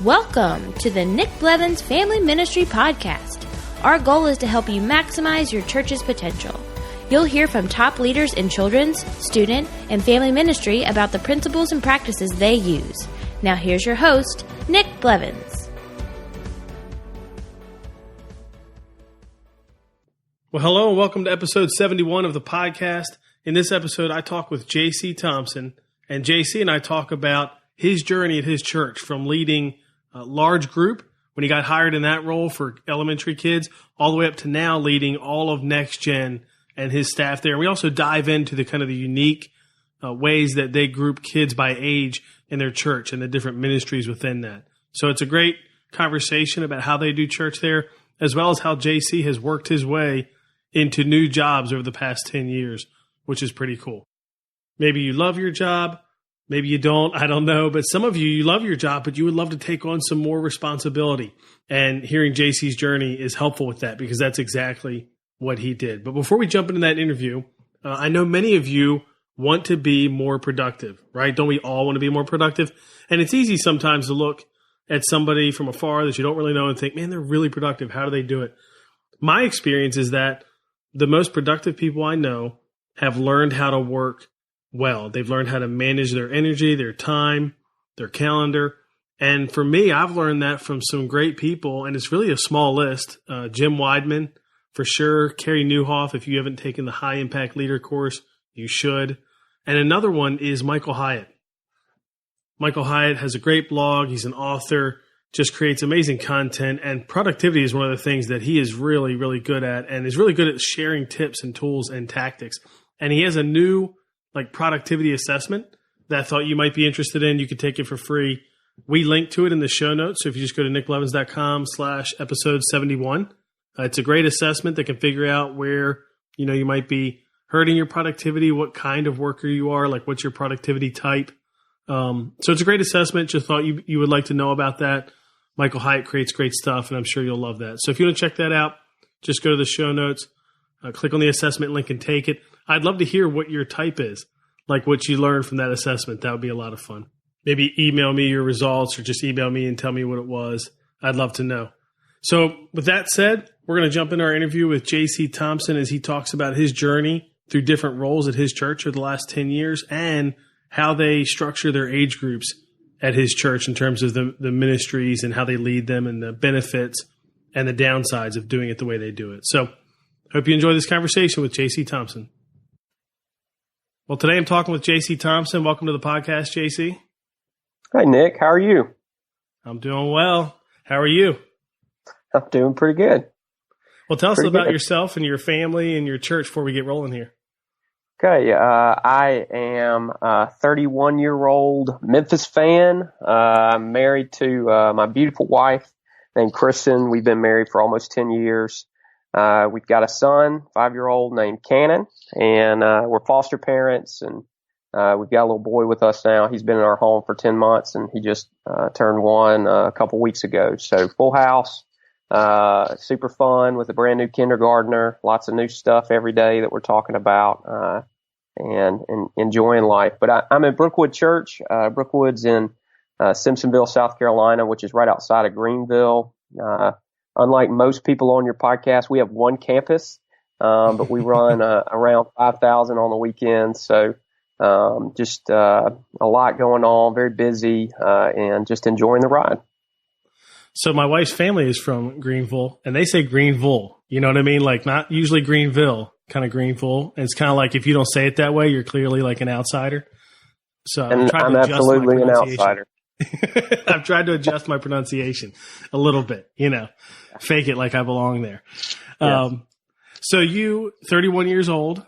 Welcome to the Nick Blevins Family Ministry Podcast. Our goal is to help you maximize your church's potential. You'll hear from top leaders in children's, student, and family ministry about the principles and practices they use. Now here's your host, Nick Blevins. Well, hello and welcome to episode 71 of the podcast. In this episode, I talk with JC Thompson, and JC and I talk about his journey at his church from leading a large group when he got hired in that role for elementary kids, all the way up to now leading all of NextGen and his staff there. And we also dive into the kind of the unique ways that they group kids by age in their church and the different ministries within that. So it's a great conversation about how they do church there, as well as how JC has worked his way into new jobs over the past 10 years, which is pretty cool. Maybe you love your job. Maybe you don't. I don't know. But some of you love your job, but you would love to take on some more responsibility. And hearing JC's journey is helpful with that because that's exactly what he did. But before we jump into that interview, I know many of you want to be more productive, right? Don't we all want to be more productive? And it's easy sometimes to look at somebody from afar that you don't really know and think, man, they're really productive. How do they do it? My experience is that the most productive people I know have learned how to work well. They've learned how to manage their energy, their time, their calendar. And for me, I've learned that from some great people, and it's really a small list. Jim Weidman, for sure. Carey Nieuwhof, if you haven't taken the High Impact Leader course, you should. And another one is Michael Hyatt. Michael Hyatt has a great blog. He's an author, just creates amazing content. And productivity is one of the things that he is really, really good at, and is really good at sharing tips and tools and tactics. And he has a new productivity assessment that I thought you might be interested in. You could take it for free. We link to it in the show notes. So if you just go to nickblevins.com/episode 71, it's a great assessment that can figure out where, you might be hurting your productivity, what kind of worker you are, like what's your productivity type. So it's a great assessment. Just thought you would like to know about that. Michael Hyatt creates great stuff, and I'm sure you'll love that. So if you want to check that out, just go to the show notes, click on the assessment link and take it. I'd love to hear what your type is, like what you learned from that assessment. That would be a lot of fun. Maybe email me your results or just email me and tell me what it was. I'd love to know. So with that said, we're going to jump into our interview with JC Thompson as he talks about his journey through different roles at his church over the last 10 years and how they structure their age groups at his church in terms of the ministries and how they lead them and the benefits and the downsides of doing it the way they do it. So hope you enjoy this conversation with JC Thompson. Well, today I'm talking with JC Thompson. Welcome to the podcast, JC. Hi, Nick. How are you? I'm doing well. How are you? I'm doing pretty good. Well, tell us about yourself and your family and your church before we get rolling here. Okay. I am a 31-year-old Memphis fan. I'm married to my beautiful wife named Kristen. We've been married for almost 10 years. We've got a son, 5-year-old named Cannon, and we're foster parents, and we've got a little boy with us now. He's been in our home for 10 months, and he just turned 1 a couple weeks ago. So full house, super fun with a brand new kindergartner, lots of new stuff every day that we're talking about, and enjoying life. But I'm at Brookwood Church. Brookwood's in Simpsonville, South Carolina, which is right outside of Greenville. Unlike most people on your podcast, we have one campus, but we run around 5,000 on the weekends. So just a lot going on, very busy, and just enjoying the ride. So my wife's family is from Greenville, and they say Greenville. You know what I mean? Like not usually Greenville, kind of Greenville. And it's kind of like if you don't say it that way, you're clearly like an outsider. So I'm absolutely an outsider. I've tried to adjust my pronunciation a little bit, fake it like I belong there. Yeah. So you, 31 years old,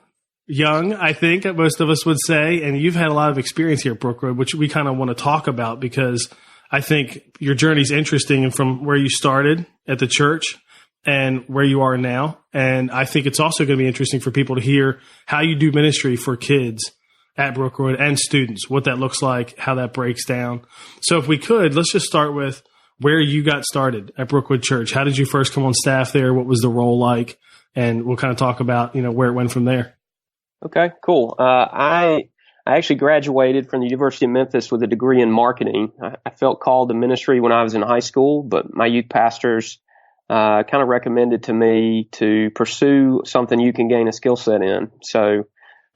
young, I think most of us would say, and you've had a lot of experience here at Brookwood, which we kind of want to talk about because I think your journey's interesting and from where you started at the church and where you are now. And I think it's also going to be interesting for people to hear how you do ministry for kids at Brookwood and students, what that looks like, how that breaks down. So if we could, let's just start with where you got started at Brookwood Church. How did you first come on staff there? What was the role like? And we'll kind of talk about, where it went from there. Okay, cool. I I actually graduated from the University of Memphis with a degree in marketing. I felt called to ministry when I was in high school, but my youth pastors kind of recommended to me to pursue something you can gain a skill set in. So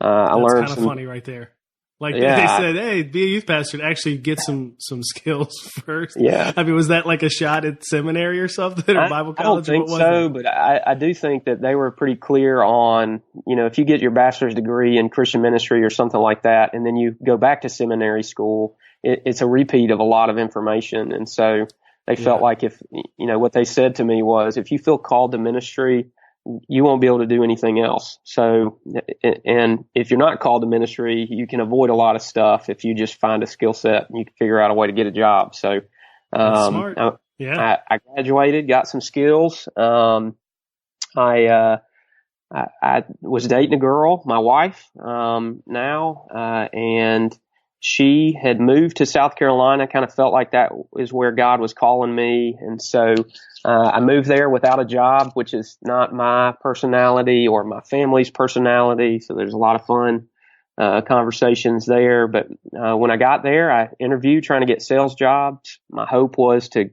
I learned. That's kind of funny right there. Like they said, hey, be a youth pastor and actually get some skills first. Yeah. I mean, was that like a shot at seminary or something, or Bible college? I don't think so, but I do think that they were pretty clear on, if you get your bachelor's degree in Christian ministry or something like that, and then you go back to seminary school, it's a repeat of a lot of information. And so they felt like if, what they said to me was, if you feel called to ministry, you won't be able to do anything else. So, and if you're not called to ministry, you can avoid a lot of stuff if you just find a skill set and you can figure out a way to get a job. So, smart. I graduated, got some skills. I was dating a girl, my wife, now, and she had moved to South Carolina, kind of felt like that is where God was calling me. And so I moved there without a job, which is not my personality or my family's personality. So there's a lot of fun conversations there. But when I got there, I interviewed trying to get sales jobs. My hope was to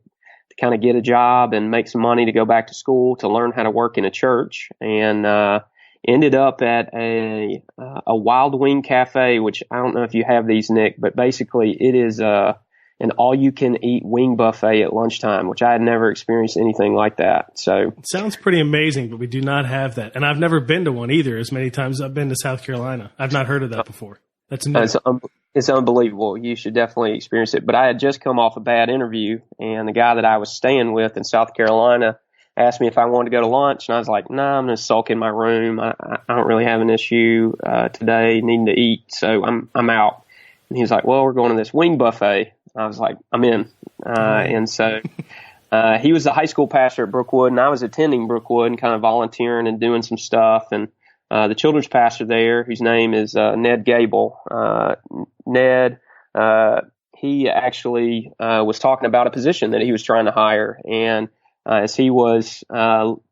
kind of get a job and make some money to go back to school to learn how to work in a church. And ended up at a Wild Wing Cafe, which I don't know if you have these, Nick, but basically it is an all-you-can-eat wing buffet at lunchtime, which I had never experienced anything like that. So it sounds pretty amazing, but we do not have that, and I've never been to one either. As many times as I've been to South Carolina, I've not heard of that before. That's new. It's unbelievable. You should definitely experience it. But I had just come off a bad interview, and the guy that I was staying with in South Carolina asked me if I wanted to go to lunch, and I was like, nah, I'm going to sulk in my room. I don't really have an issue today needing to eat, so I'm out. And he was like, well, we're going to this wing buffet. I was like, I'm in. And so he was the high school pastor at Brookwood, and I was attending Brookwood and kind of volunteering and doing some stuff. And the children's pastor there, whose name is Ned Gable, Ned, he actually was talking about a position that he was trying to hire. And as he was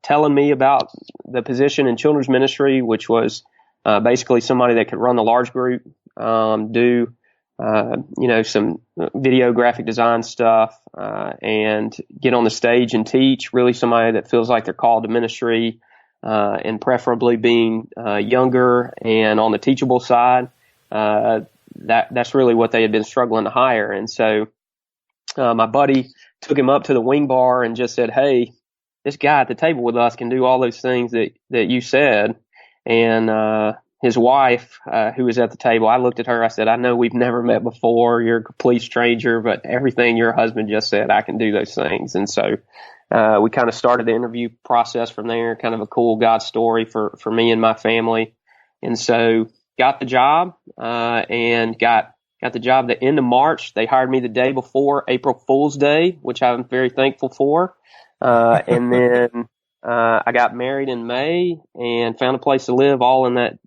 telling me about the position in children's ministry, which was basically somebody that could run the large group, do some video graphic design stuff, and get on the stage and teach, really somebody that feels like they're called to ministry, and preferably being younger and on the teachable side. That's really what they had been struggling to hire. And so my buddy took him up to the wing bar and just said, hey, this guy at the table with us can do all those things that you said. And his wife, who was at the table, I looked at her, I said, I know we've never met before. You're a complete stranger, but everything your husband just said, I can do those things. And so we kind of started the interview process from there, kind of a cool God story for me and my family. And so got the job and got the job the end of March. They hired me the day before April Fool's Day, which I'm very thankful for. And then I got married in May and found a place to live all in that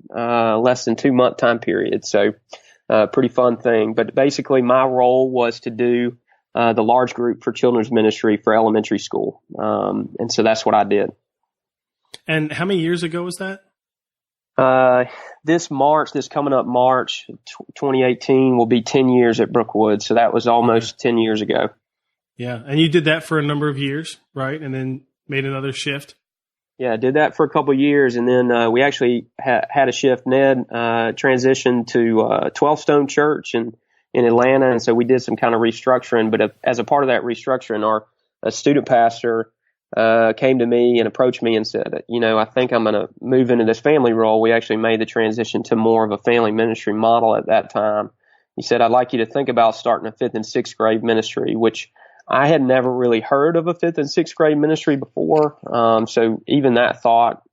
less than 2-month time period. So pretty fun thing. But basically my role was to do the large group for children's ministry for elementary school. And so that's what I did. And how many years ago was that? This coming up March 2018 will be 10 years at Brookwood. So that was almost 10 years ago. Yeah. And you did that for a number of years, right? And then made another shift. Yeah, I did that for a couple of years. And then, we actually had a shift. Ned, transitioned to, 12 Stone Church in Atlanta. And so we did some kind of restructuring, but as a part of that restructuring, our student pastor, came to me and approached me and said, I think I'm going to move into this family role. We actually made the transition to more of a family ministry model at that time. He said, I'd like you to think about starting a 5th and 6th grade ministry, which I had never really heard of a 5th and 6th grade ministry before. So even that thought,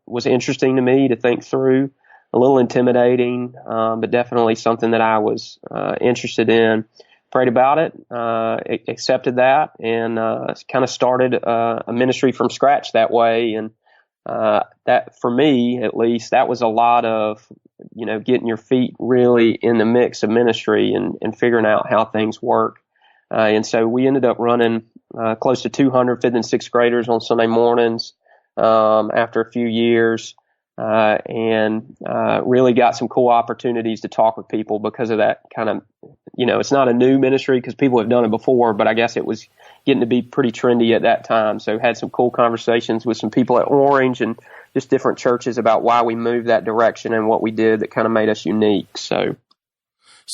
was interesting to me to think through, a little intimidating, but definitely something that I was, interested in. Prayed about it, accepted that, and kind of started a ministry from scratch that way. And that, for me at least, that was a lot of, getting your feet really in the mix of ministry and figuring out how things work. And so we ended up running close to 200 5th and 6th graders on Sunday mornings after a few years. and really got some cool opportunities to talk with people because of that kind of, it's not a new ministry because people have done it before, but I guess it was getting to be pretty trendy at that time. So had some cool conversations with some people at Orange and just different churches about why we moved that direction and what we did that kind of made us unique. So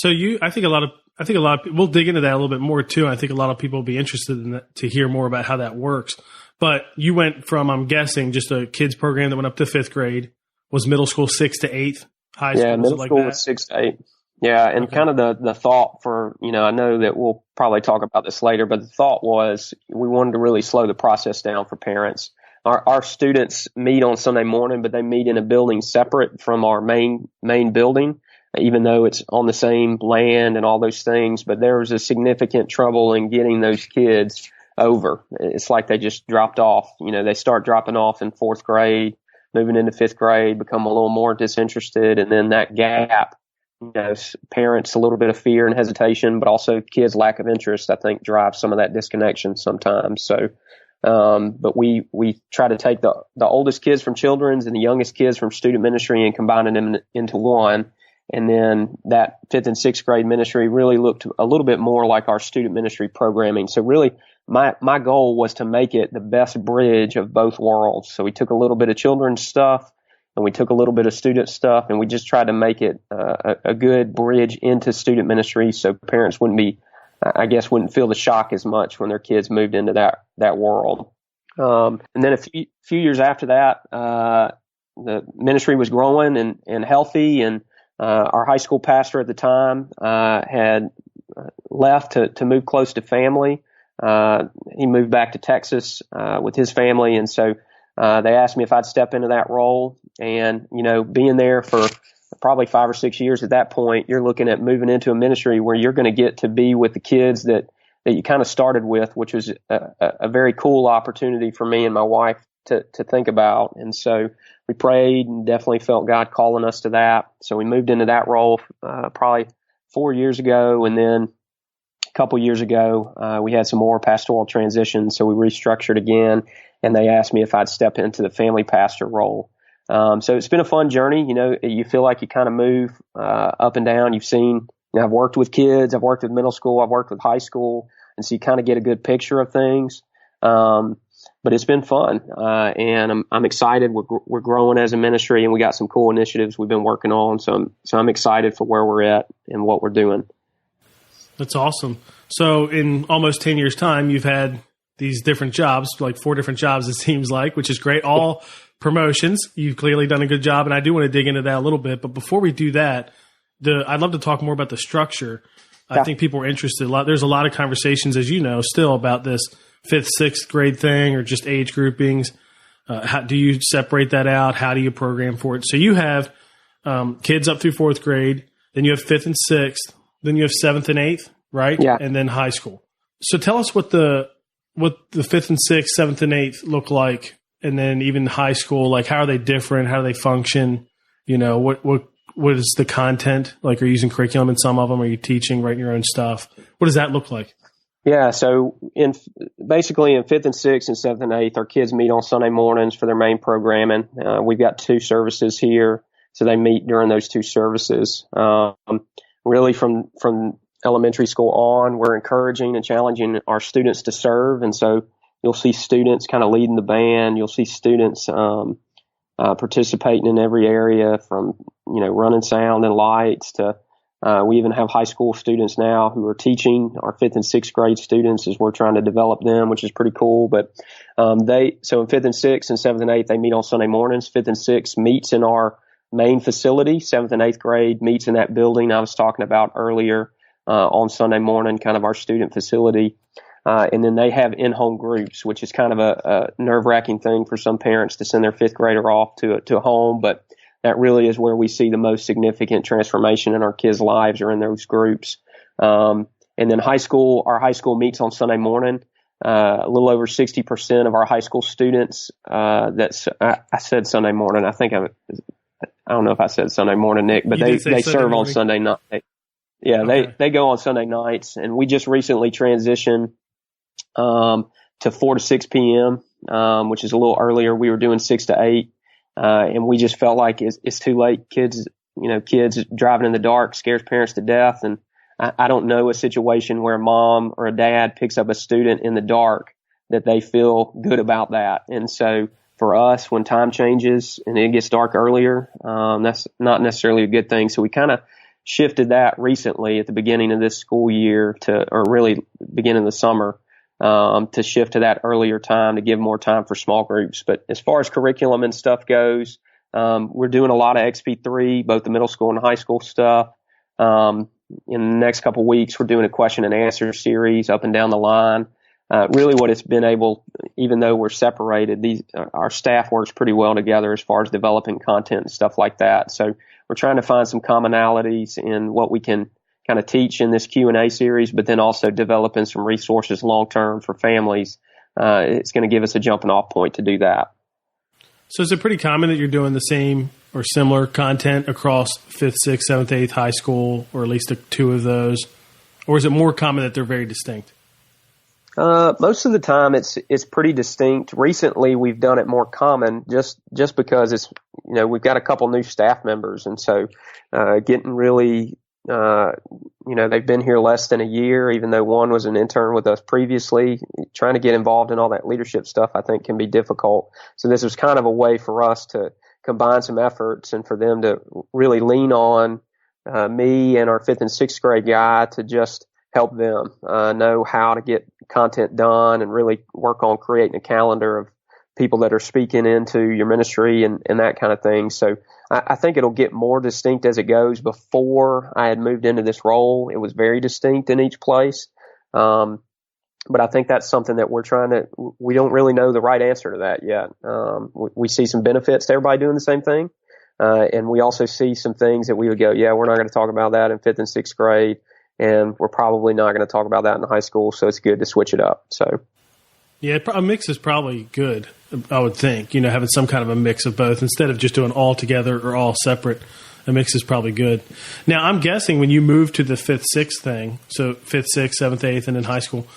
I think a lot of people, we'll dig into that a little bit more too. I think a lot of people will be interested in that, to hear more about how that works. But you went from, I'm guessing, just a kids program that went up to 5th grade, was middle school 6th to 8th, high school. Yeah, middle school was 6 to 8. Yeah, and kind of the thought for, I know that we'll probably talk about this later, but the thought was we wanted to really slow the process down for parents. Our students meet on Sunday morning, but they meet in a building separate from our main building, even though it's on the same land and all those things. But there was a significant trouble in getting those kids over. It's like they just dropped off. They start dropping off in 4th grade, moving into 5th grade, become a little more disinterested. And then that gap, parents, a little bit of fear and hesitation, but also kids' lack of interest, I think, drives some of that disconnection sometimes. So, but we try to take the oldest kids from children's and the youngest kids from student ministry and combining them into one. And then that 5th and 6th grade ministry really looked a little bit more like our student ministry programming. So really my goal was to make it the best bridge of both worlds. So we took a little bit of children's stuff and we took a little bit of student stuff, and we just tried to make it a good bridge into student ministry so parents wouldn't feel the shock as much when their kids moved into that world. And then a few years after that, the ministry was growing and healthy, and our high school pastor at the time had left to move close to family. He moved back to Texas with his family, and so they asked me if I'd step into that role. And, being there for probably 5 or 6 years at that point, you're looking at moving into a ministry where you're going to get to be with the kids that you kind of started with, which was a very cool opportunity for me and my wife to think about. And so we prayed and definitely felt God calling us to that. So we moved into that role probably 4 years ago. And then a couple years ago, we had some more pastoral transitions. So we restructured again, and they asked me if I'd step into the family pastor role. So it's been a fun journey. You feel like you kind of move up and down. You've seen, I've worked with kids, I've worked with middle school, I've worked with high school, and so you kind of get a good picture of things. But it's been fun, and I'm excited. We're growing as a ministry, and we got some cool initiatives we've been working on. So I'm excited for where we're at and what we're doing. That's awesome. So in almost 10 years' time, you've had these different jobs, like 4 different jobs, it seems like, which is great. All promotions. You've clearly done a good job, and I do want to dig into that a little bit. But before we do that, I'd love to talk more about the structure. I think people are interested. There's a lot of conversations, as you know, still about this 5th, 6th grade thing or just age groupings. How do you separate that out? How do you program for it? So you have kids up through 4th grade, then you have 5th and 6th, then you have 7th and 8th, right? Yeah. And then high school. So tell us what the 5th and 6th, 7th and 8th look like. And then even high school, like how are they different? How do they function? What is the content? Like, are you using curriculum in some of them? Are you teaching, writing your own stuff? What does that look like? Yeah, so basically in 5th and 6th and 7th and 8th, our kids meet on Sunday mornings for their main programming. We've got 2 services here, so they meet during those 2 services. Really from elementary school on, we're encouraging and challenging our students to serve, and so you'll see students kind of leading the band. You'll see students participating in every area from, running sound and lights to we even have high school students now who are teaching our 5th and 6th grade students as we're trying to develop them, which is pretty cool. But so in 5th and 6th and 7th and 8th, they meet on Sunday mornings. 5th and 6th meets in our main facility. 7th and 8th grade meets in that building I was talking about earlier on Sunday morning, kind of our student facility. And then they have in-home groups, which is kind of a nerve-wracking thing for some parents to send their 5th grader off to a home. But that really is where we see the most significant transformation in our kids' lives are in those groups. And then our high school meets on Sunday morning. A little over 60% of our high school students, I said Sunday morning. I don't know if I said Sunday morning, Nick, but they serve on Sunday night. Yeah, okay. They go on Sunday nights, and we just recently transitioned to 4 to 6 p.m., which is a little earlier. We were doing 6 to 8. And we just felt like it's too late. Kids driving in the dark scares parents to death. And I don't know a situation where a mom or a dad picks up a student in the dark that they feel good about that. And so for us, when time changes and it gets dark earlier, that's not necessarily a good thing. So we kind of shifted that recently at the beginning of this school year or really beginning of the summer, to shift to that earlier time to give more time for small groups. But as far as curriculum and stuff goes, we're doing a lot of XP3, both the middle school and high school stuff. In the next couple of weeks, we're doing a question and answer series up and down the line. Really what it's been even though we're separated, our staff works pretty well together as far as developing content and stuff like that. So we're trying to find some commonalities in what we can kind of teach in this Q&A series, but then also developing some resources long-term for families. It's going to give us a jumping off point to do that. So is it pretty common that you're doing the same or similar content across 5th, 6th, 7th, 8th high school, or at least two of those? Or is it more common that they're very distinct? Most of the time it's pretty distinct. Recently we've done it more common just because it's, we've got a couple new staff members. And so, getting really, they've been here less than a year, even though one was an intern with us previously. Trying to get involved in all that leadership stuff, I think, can be difficult. So this was kind of a way for us to combine some efforts and for them to really lean on, me and our 5th and 6th grade guy to just help them know how to get content done and really work on creating a calendar of people that are speaking into your ministry and that kind of thing. So I think it'll get more distinct as it goes. Before I had moved into this role, it was very distinct in each place. But I think that's something that we don't really know the right answer to that yet. We see some benefits to everybody doing the same thing. And we also see some things that we would go, yeah, we're not going to talk about that in 5th and 6th grade. And we're probably not going to talk about that in high school. So it's good to switch it up. So. Yeah, a mix is probably good, I would think, having some kind of a mix of both instead of just doing all together or all separate. A mix is probably good. Now, I'm guessing when you moved to the 5th, 6th thing, so 5th, 6th, 7th, 8th, and then high school,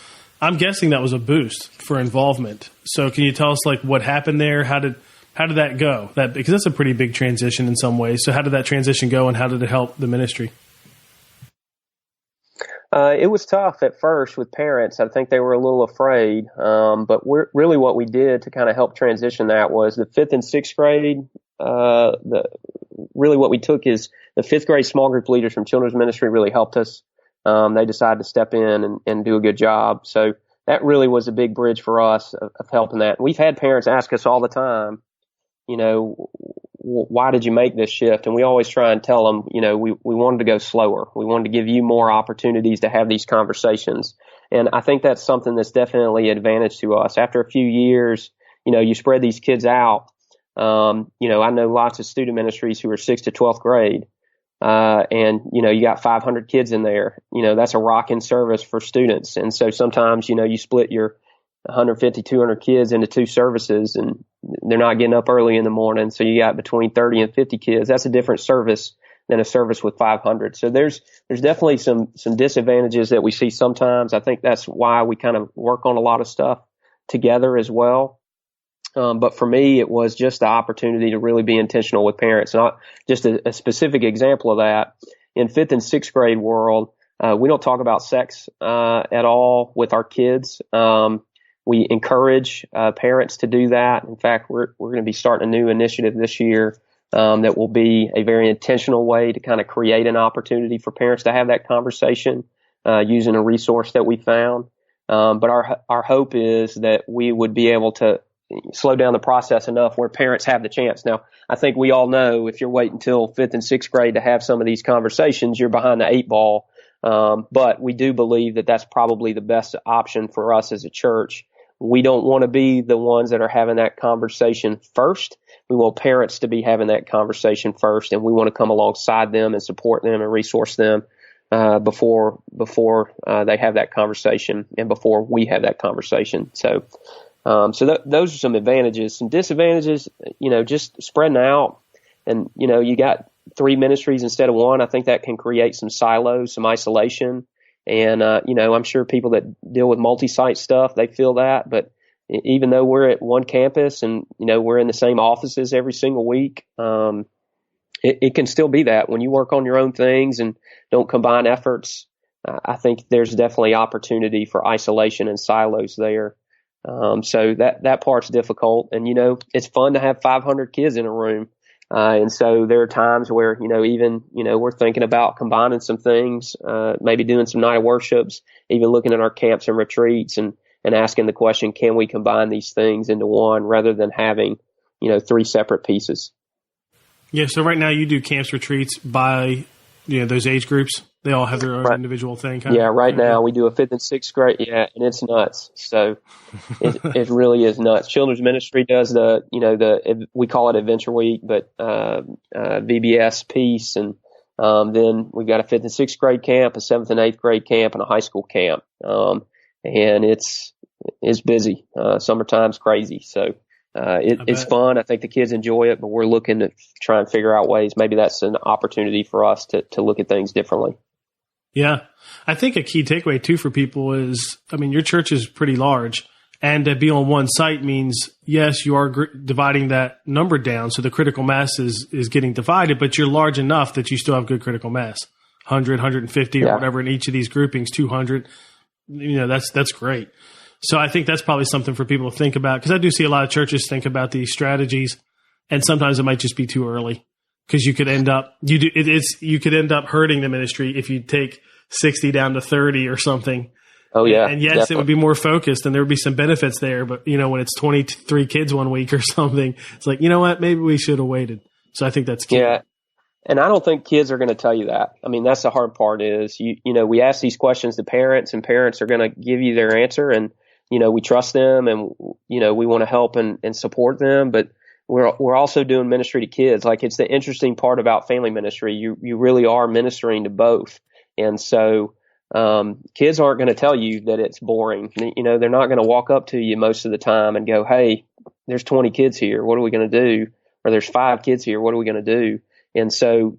I'm guessing that was a boost for involvement. So can you tell us what happened there? How did that go? Because that's a pretty big transition in some ways. So how did that transition go and how did it help the ministry? It was tough at first with parents. I think they were a little afraid. But really what we did to kind of help transition that was the 5th and 6th grade. Really what we took is the 5th grade small group leaders from children's ministry really helped us. They decided to step in and do a good job. So that really was a big bridge for us of helping that. We've had parents ask us all the time, why did you make this shift? And we always try and tell them, we wanted to go slower. We wanted to give you more opportunities to have these conversations. And I think that's something that's definitely an advantage to us. After a few years, you spread these kids out. I know lots of student ministries who are 6th to 12th grade. And you got 500 kids in there. That's a rocking service for students. And so sometimes, you split your 150, 200 kids into two services and they're not getting up early in the morning. So you got between 30 and 50 kids. That's a different service than a service with 500. So there's definitely some disadvantages that we see sometimes. I think that's why we kind of work on a lot of stuff together as well. But for me, it was just the opportunity to really be intentional with parents. Not just a specific example of that. In 5th and 6th grade world, we don't talk about sex at all with our kids. We encourage parents to do that. In fact, we're going to be starting a new initiative this year that will be a very intentional way to kind of create an opportunity for parents to have that conversation using a resource that we found. But our hope is that we would be able to slow down the process enough where parents have the chance. Now, I think we all know if you're waiting until 5th and 6th grade to have some of these conversations, you're behind the 8 ball. But we do believe that that's probably the best option for us as a church. We don't want to be the ones that are having that conversation first. We want parents to be having that conversation first, and we want to come alongside them and support them and resource them before they have that conversation and before we have that conversation. So those are some advantages. Some disadvantages, just spreading out, and you got 3 ministries instead of 1. I think that can create some silos, some isolation. And, I'm sure people that deal with multi-site stuff, they feel that. But even though we're at one campus and, we're in the same offices every single week, it can still be that when you work on your own things and don't combine efforts. I think there's definitely opportunity for isolation and silos there. So that part's difficult. And, it's fun to have 500 kids in a room. And so there are times where, we're thinking about combining some things, maybe doing some night of worships, even looking at our camps and retreats and asking the question, can we combine these things into one rather than having, 3 separate pieces? Yeah. So right now you do camps, retreats by, those age groups. They all have their own individual thing. Right now we do a 5th and 6th grade. Yeah. And it's nuts. So it really is nuts. Children's ministry does we call it Adventure Week, but, VBS piece. And, then we've got a 5th and 6th grade camp, a 7th and 8th grade camp, and a high school camp. And it's busy. Summertime's crazy. So, it's fun. I think the kids enjoy it, but we're looking to try and figure out ways. Maybe that's an opportunity for us to look at things differently. Yeah. I think a key takeaway too for people is, your church is pretty large, and to be on one site means, yes, you are dividing that number down. So the critical mass is getting divided, but you're large enough that you still have good critical mass, 100, 150 or whatever in each of these groupings, 200. That's great. So I think that's probably something for people to think about, because I do see a lot of churches think about these strategies, and sometimes it might just be too early, because you could end up hurting the ministry if you take 60 down to 30 or something. Oh yeah. And yes, definitely. It would be more focused and there would be some benefits there, but when it's 23 kids one week or something, it's like, you know what, maybe we should have waited. So I think that's key. Yeah. And I don't think kids are going to tell you that. That's the hard part is, we ask these questions to parents, and parents are going to give you their answer, and, we trust them, and, we want to help and support them, but we're also doing ministry to kids. Like, it's the interesting part about family ministry. You really are ministering to both. And so, kids aren't going to tell you that it's boring. They're not going to walk up to you most of the time and go, hey, there's 20 kids here. What are we going to do? Or there's 5 kids here. What are we going to do? And so,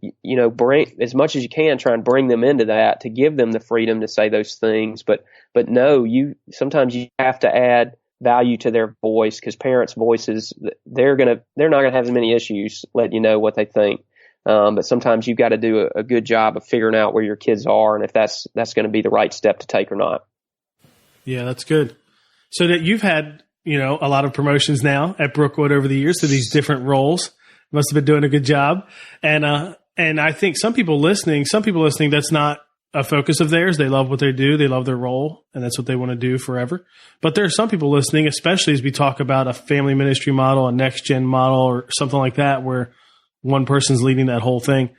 bring as much as you can, try and bring them into that to give them the freedom to say those things. But no, sometimes you have to add value to their voice, because parents' voices, they're not going to have as many issues letting you know what they think. But sometimes you've got to do a good job of figuring out where your kids are and if that's going to be the right step to take or not. Yeah, that's good. So that you've had, a lot of promotions now at Brookwood over the years to these different roles. Must have been doing a good job. And I think some people listening, that's not a focus of theirs. They love what they do. They love their role, and that's what they want to do forever. But there are some people listening, especially as we talk about a family ministry model, a NextGen model, or something like that, where one person's leading that whole thing.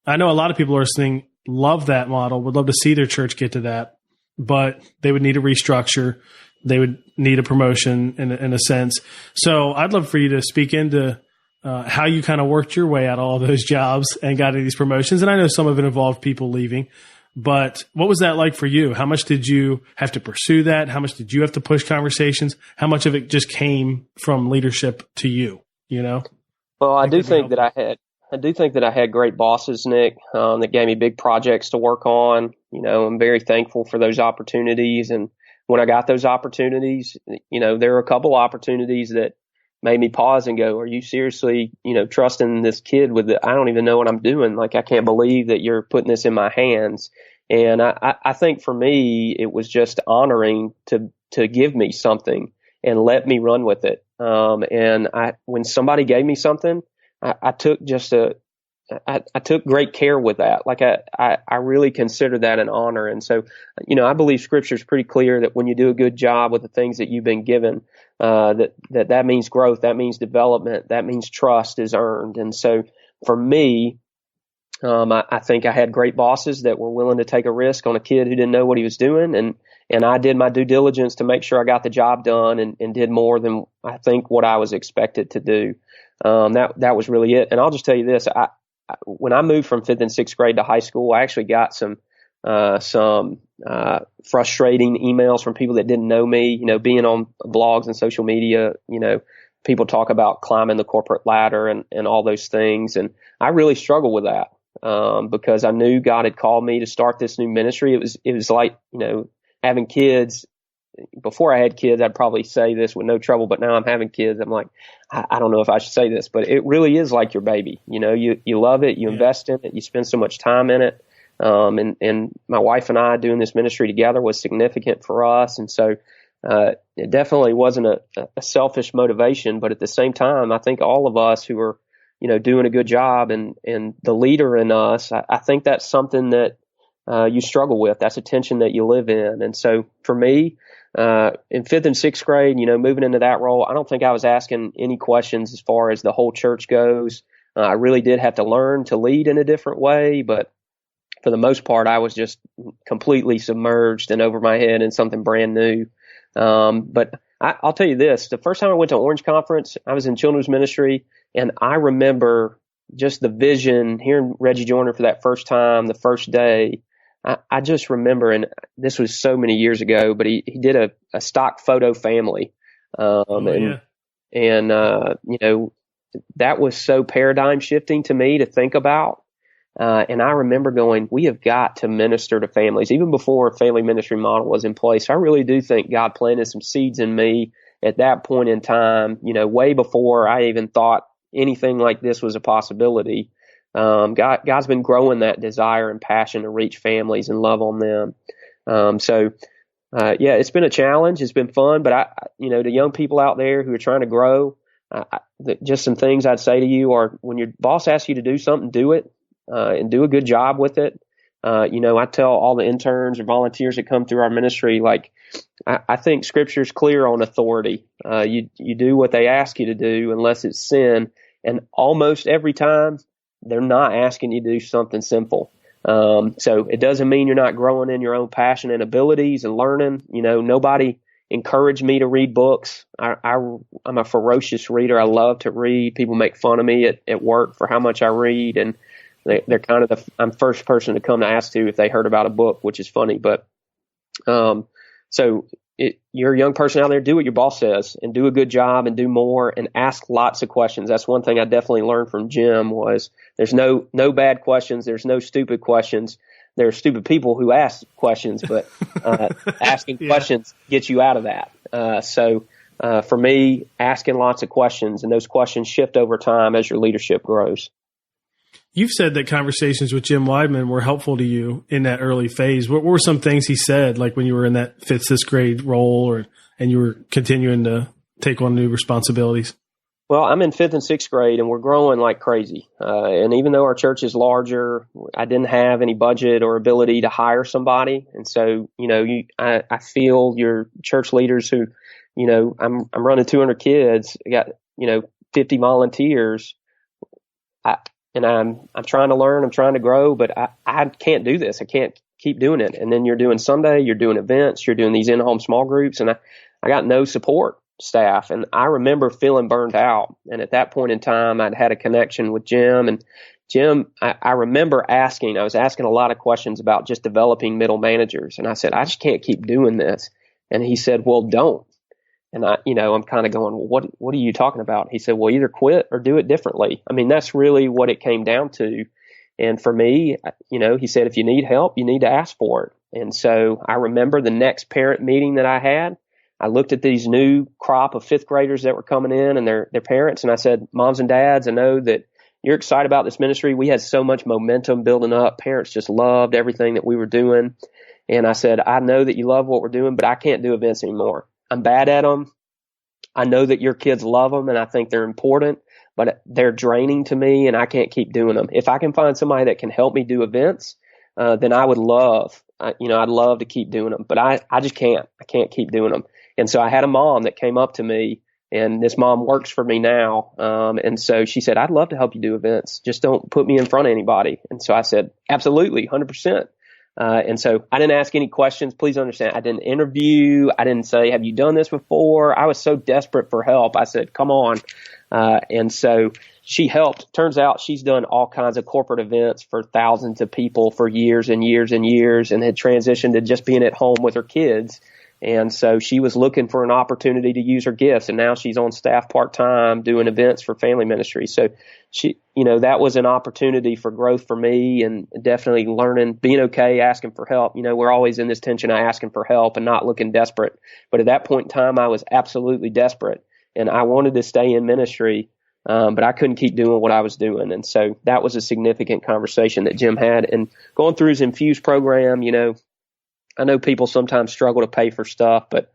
I know a lot of people listening love that model, would love to see their church get to that, but they would need a restructure. They would need a promotion in a sense. So I'd love for you to speak into how you kind of worked your way out of all those jobs and got into these promotions. And I know some of it involved people leaving, but what was that like for you? How much did you have to pursue that? How much did you have to push conversations? How much of it just came from leadership to you, Well, I do think that I had great bosses, Nick, that gave me big projects to work on. I'm very thankful for those opportunities. And when I got those opportunities, there were a couple opportunities that made me pause and go, are you seriously, trusting this kid with I don't even know what I'm doing. Like, I can't believe that you're putting this in my hands. And I think for me, it was just honoring to give me something and let me run with it. And when somebody gave me something, I took I took great care with that. Like, I really consider that an honor. And so, I believe Scripture is pretty clear that when you do a good job with the things that you've been given, that means growth, that means development, that means trust is earned. And so for me, I think I had great bosses that were willing to take a risk on a kid who didn't know what he was doing. And I did my due diligence to make sure I got the job done and did more than I think what I was expected to do. That was really it. And I'll just tell you this, when I moved from 5th and 6th grade to high school, I actually got some frustrating emails from people that didn't know me, being on blogs and social media, people talk about climbing the corporate ladder and all those things. And I really struggled with that, because I knew God had called me to start this new ministry. It was like, having kids. before I had kids, I'd probably say this with no trouble, but now I'm having kids. I'm like, I don't know if I should say this, but it really is like your baby. You love it, you invest in it, you spend so much time in it. And my wife and I doing this ministry together was significant for us. And so, it definitely wasn't a selfish motivation, but at the same time, I think all of us who are, doing a good job and the leader in us, I think that's something that, you struggle with. That's a tension that you live in. And so for me, in 5th and 6th grade, moving into that role, I don't think I was asking any questions as far as the whole church goes. I really did have to learn to lead in a different way, but for the most part, I was just completely submerged and over my head in something brand new. But I'll tell you this, the first time I went to Orange Conference, I was in children's ministry, and I remember just the vision, hearing Reggie Joyner for that first time, the first day. I just remember, and this was so many years ago, but he did a stock photo family. That was so paradigm shifting to me to think about. And I remember going, we have got to minister to families, even before a family ministry model was in place. I really do think God planted some seeds in me at that point in time, way before I even thought anything like this was a possibility. God's been growing that desire and passion to reach families and love on them. It's been a challenge. It's been fun, but to young people out there who are trying to grow, just some things I'd say to you are, when your boss asks you to do something, do it. And do a good job with it. I tell all the interns or volunteers that come through our ministry, I think Scripture's clear on authority. You do what they ask you to do unless it's sin. And almost every time, they're not asking you to do something simple. So it doesn't mean you're not growing in your own passion and abilities and learning. Nobody encouraged me to read books. I'm a ferocious reader. I love to read. People make fun of me at work for how much I read, and they're kind of I'm first person to come to ask to if they heard about a book, which is funny. But you're a young person out there, do what your boss says and do a good job and do more and ask lots of questions. That's one thing I definitely learned from Jim was there's no bad questions. There's no stupid questions. There are stupid people who ask questions, but asking questions gets you out of that. For me, asking lots of questions, and those questions shift over time as your leadership grows. You've said that conversations with Jim Weidman were helpful to you in that early phase. What were some things he said, like when you were in that 5th, 6th grade role, and you were continuing to take on new responsibilities? Well, I'm in 5th and 6th grade, and we're growing like crazy. And even though our church is larger, I didn't have any budget or ability to hire somebody. And so, I feel your church leaders who, I'm running 200 kids, I got, 50 volunteers. And I'm trying to learn, I'm trying to grow, but I can't do this. I can't keep doing it. And then you're doing Sunday, you're doing events, you're doing these in-home small groups, and I got no support staff. And I remember feeling burned out. And at that point in time, I'd had a connection with Jim. And Jim, I remember I was asking a lot of questions about just developing middle managers. And I said, I just can't keep doing this. And he said, well, don't. And I'm kind of going, well, what are you talking about? He said, well, either quit or do it differently. I mean, that's really what it came down to. And for me, he said, if you need help, you need to ask for it. And so I remember the next parent meeting that I had, I looked at these new crop of 5th graders that were coming in and their parents. And I said, moms and dads, I know that you're excited about this ministry. We had so much momentum building up. Parents just loved everything that we were doing. And I said, I know that you love what we're doing, but I can't do events anymore. I'm bad at them. I know that your kids love them and I think they're important, but they're draining to me and I can't keep doing them. If I can find somebody that can help me do events, then I would love, I'd love to keep doing them, but I just can't. I can't keep doing them. And so I had a mom that came up to me, and this mom works for me now. And so she said, I'd love to help you do events. Just don't put me in front of anybody. And so I said, absolutely, 100%. And so I didn't ask any questions. Please understand, I didn't interview. I didn't say, have you done this before? I was so desperate for help. I said, come on. And so she helped. Turns out she's done all kinds of corporate events for thousands of people for years and years and years, and had transitioned to just being at home with her kids. And so she was looking for an opportunity to use her gifts, and now she's on staff part-time doing events for family ministry. So she, that was an opportunity for growth for me, and definitely learning, being okay, asking for help. We're always in this tension of asking for help and not looking desperate. But at that point in time, I was absolutely desperate, and I wanted to stay in ministry, but I couldn't keep doing what I was doing. And so that was a significant conversation that Jim had. And going through his Infuse program, I know people sometimes struggle to pay for stuff, but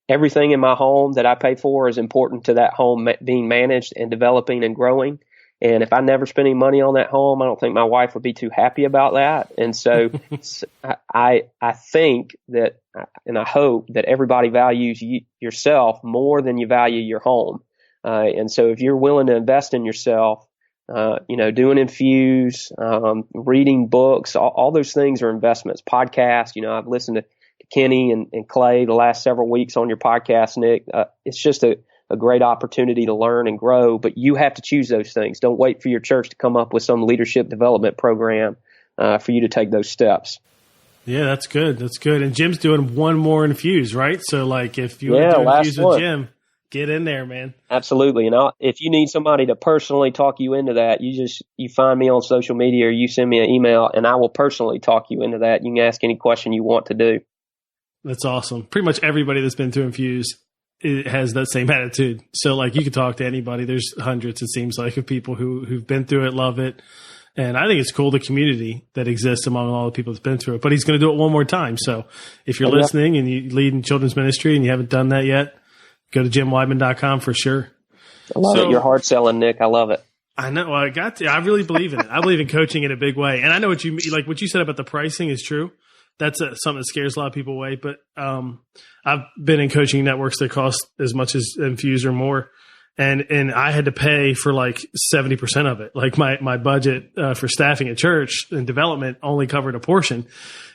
everything in my home that I pay for is important to that home being managed and developing and growing. And if I never spent any money on that home, I don't think my wife would be too happy about that. And so I think that, and I hope that everybody values yourself more than you value your home. And so if you're willing to invest in yourself, doing Infuse, reading books, all those things are investments. Podcasts, I've listened to Kenny and Clay the last several weeks on your podcast, Nick. It's just a great opportunity to learn and grow, but you have to choose those things. Don't wait for your church to come up with some leadership development program for you to take those steps. Yeah, that's good. That's good. And Jim's doing one more Infuse, right? So like if you want to do Infuse with Jim, get in there, man. Absolutely. And if you need somebody to personally talk you into that, you find me on social media or you send me an email and I will personally talk you into that. You can ask any question you want to do. That's awesome. Pretty much everybody that's been through Infuse has that same attitude. So like you could talk to anybody. There's hundreds, it seems like, of people who've been through it, love it. And I think it's cool, the community that exists among all the people that's been through it. But he's going to do it one more time. So if you're listening and you lead in children's ministry and you haven't done that yet, go to jimweidman.com for sure. I love it. You're hard selling, Nick. I love it. I know. Well, I really believe in it. I believe in coaching in a big way. And I know what you mean. Like what you said about the pricing is true. That's something that scares a lot of people away. But I've been in coaching networks that cost as much as Infuse or more. And I had to pay for like 70% of it. Like my budget for staffing at church and development only covered a portion.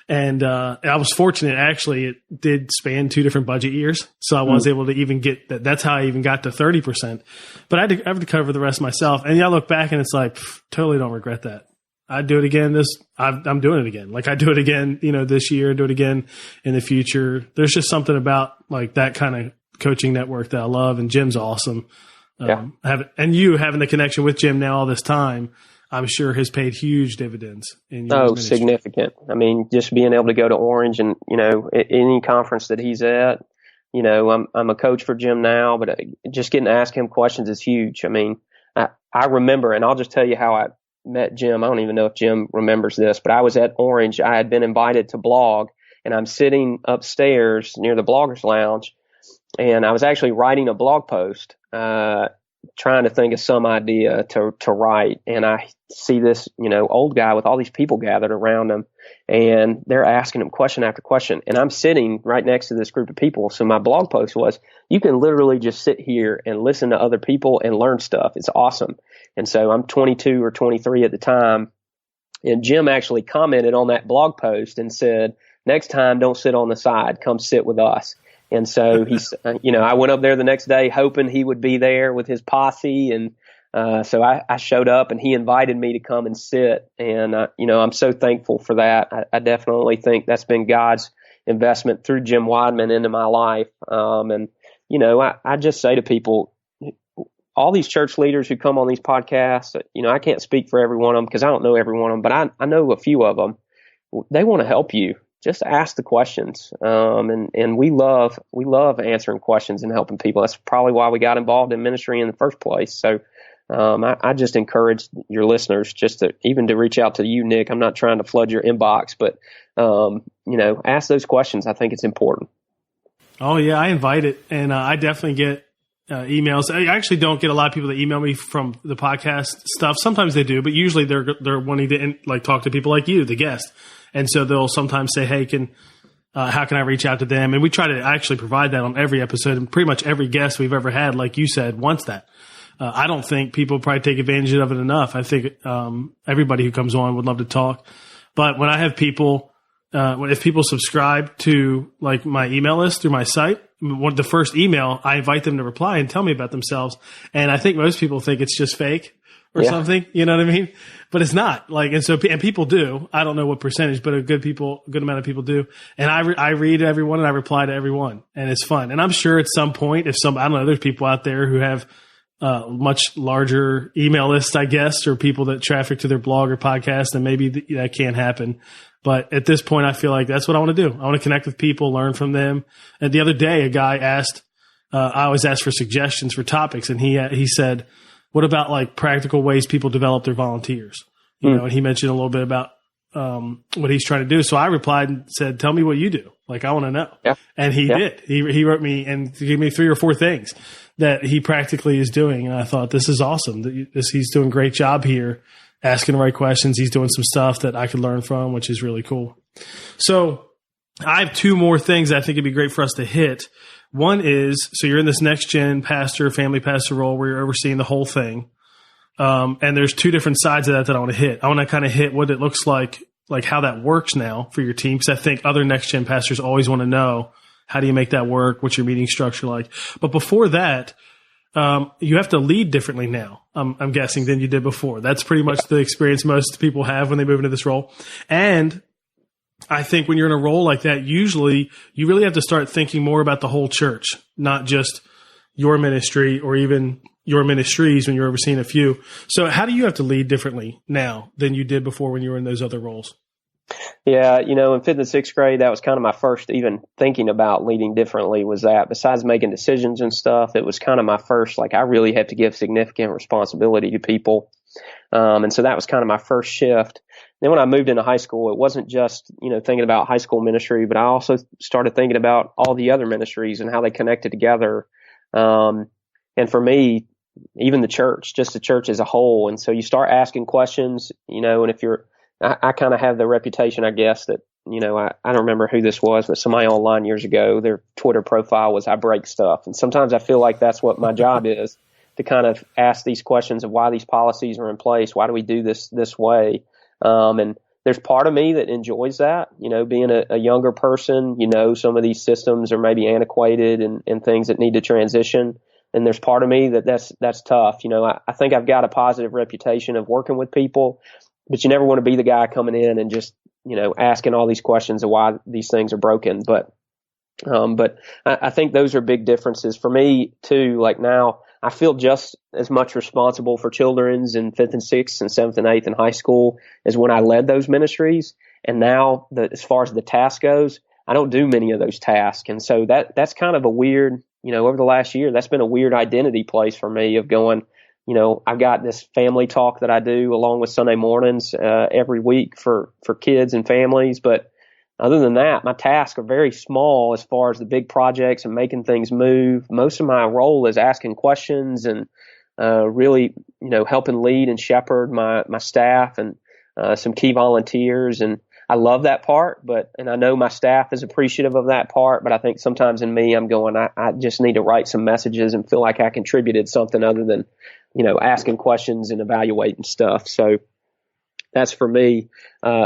And I was fortunate, actually, it did span 2 different budget years. So I was able to even get that. That's how I even got to 30%. But I had to cover the rest myself. And I look back and it's like, totally don't regret that. I'd do it again. I'm doing it again. Like I do it again, this year, do it again in the future. There's just something about like that kind of coaching network that I love. And Jim's awesome. And you having the connection with Jim now all this time, I'm sure has paid huge dividends in your ministry. Significant. I mean, just being able to go to Orange and, any conference that he's at, I'm a coach for Jim now, but just getting to ask him questions is huge. I mean, I remember, and I'll just tell you how I met Jim. I don't even know if Jim remembers this, but I was at Orange. I had been invited to blog, and I'm sitting upstairs near the Bloggers Lounge, and I was actually writing a blog post, trying to think of some idea to write. And I see this, old guy with all these people gathered around him, and they're asking him question after question. And I'm sitting right next to this group of people. So my blog post was, you can literally just sit here and listen to other people and learn stuff. It's awesome. And so I'm 22 or 23 at the time. And Jim actually commented on that blog post and said, next time, don't sit on the side, come sit with us. And so he's, I went up there the next day hoping he would be there with his posse. And so I showed up and he invited me to come and sit. And, I'm so thankful for that. I definitely think that's been God's investment through Jim Weidman into my life. I just say to people, all these church leaders who come on these podcasts, I can't speak for every one of them because I don't know every one of them, but I know a few of them. They want to help you. Just ask the questions. And we love answering questions and helping people. That's probably why we got involved in ministry in the first place. So, I just encourage your listeners just to reach out to you, Nick. I'm not trying to flood your inbox, but, ask those questions. I think it's important. Oh yeah. I invite it. And, I definitely get, emails. I actually don't get a lot of people that email me from the podcast stuff. Sometimes they do, but usually they're wanting to talk to people like you, the guest. And so they'll sometimes say, hey, how can I reach out to them? And we try to actually provide that on every episode. And pretty much every guest we've ever had, like you said, wants that. I don't think people probably take advantage of it enough. I think everybody who comes on would love to talk. But when I have people, if people subscribe to like my email list through my site, the first email, I invite them to reply and tell me about themselves. And I think most people think it's just fake. or something. You know what I mean? But it's not like, and so, and people do, I don't know what percentage, but a good amount of people do. And I read everyone and I reply to everyone, and it's fun. And I'm sure at some point, I don't know, there's people out there who have much larger email lists, I guess, or people that traffic to their blog or podcast, and maybe that can't happen. But at this point, I feel like that's what I want to do. I want to connect with people, learn from them. And the other day, a guy asked, I always ask for suggestions for topics, and he said, what about like practical ways people develop their volunteers? You know, and he mentioned a little bit about what he's trying to do. So I replied and said, tell me what you do. Like, I want to know. Yeah. And he did. He wrote me and gave me 3 or 4 things that he practically is doing. And I thought, this is awesome. He's doing a great job here, asking the right questions. He's doing some stuff that I could learn from, which is really cool. So I have 2 more things I think it'd be great for us to hit. One is, so you're in this NextGen pastor, family pastor role where you're overseeing the whole thing. And there's 2 different sides of that I want to hit. I want to kind of hit what it looks like how that works now for your team. Cause I think other NextGen pastors always want to know, how do you make that work? What's your meeting structure like? But before that, you have to lead differently now, I'm guessing, than you did before. That's pretty much the experience most people have when they move into this role. And I think when you're in a role like that, usually you really have to start thinking more about the whole church, not just your ministry or even your ministries when you're overseeing a few. So how do you have to lead differently now than you did before when you were in those other roles? Yeah, in 5th and 6th grade, that was kind of my first even thinking about leading differently, was that besides making decisions and stuff, it was kind of my first, like, I really have to give significant responsibility to people. And so that was kind of my first shift. Then when I moved into high school, it wasn't just, thinking about high school ministry, but I also started thinking about all the other ministries and how they connected together. And for me, even the church, just the church as a whole. And so you start asking questions, and if I kind of have the reputation, I guess, that, I don't remember who this was, but somebody online years ago, their Twitter profile was, I break stuff. And sometimes I feel like that's what my job is, to kind of ask these questions of why these policies are in place. Why do we do this way? And there's part of me that enjoys that, being a younger person, some of these systems are maybe antiquated and things that need to transition. And there's part of me that's tough. I think I've got a positive reputation of working with people, but you never want to be the guy coming in and just, asking all these questions of why these things are broken. But I think those are big differences for me too. Like now I feel just as much responsible for children's in 5th and 6th and 7th and 8th in high school as when I led those ministries. And now as far as the task goes, I don't do many of those tasks. And so that's kind of a weird, over the last year, that's been a weird identity place for me of going, I've got this family talk that I do along with Sunday mornings, every week for kids and families. But other than that, my tasks are very small as far as the big projects and making things move. Most of my role is asking questions and, really, helping lead and shepherd my staff and, some key volunteers. And I love that part, and I know my staff is appreciative of that part, but I think sometimes in me, I'm going, I just need to write some messages and feel like I contributed something other than, asking questions and evaluating stuff. So that's for me,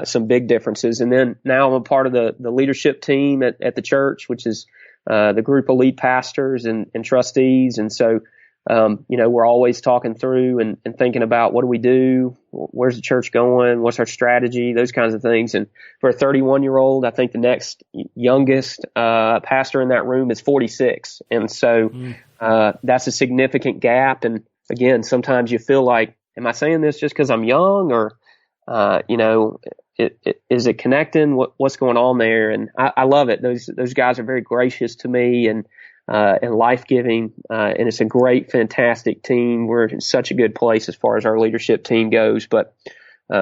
some big differences. And then now I'm a part of the leadership team at the church, which is, the group of lead pastors and trustees. And so, we're always talking through and thinking about what do we do? Where's the church going? What's our strategy? Those kinds of things. And for a 31-year-old, I think the next youngest, pastor in that room is 46. And so, that's a significant gap. And again, sometimes you feel like, am I saying this just because I'm young or, is it connecting? What's going on there? And I love it. Those guys are very gracious to me and life-giving. And it's a great, fantastic team. We're in such a good place as far as our leadership team goes. But,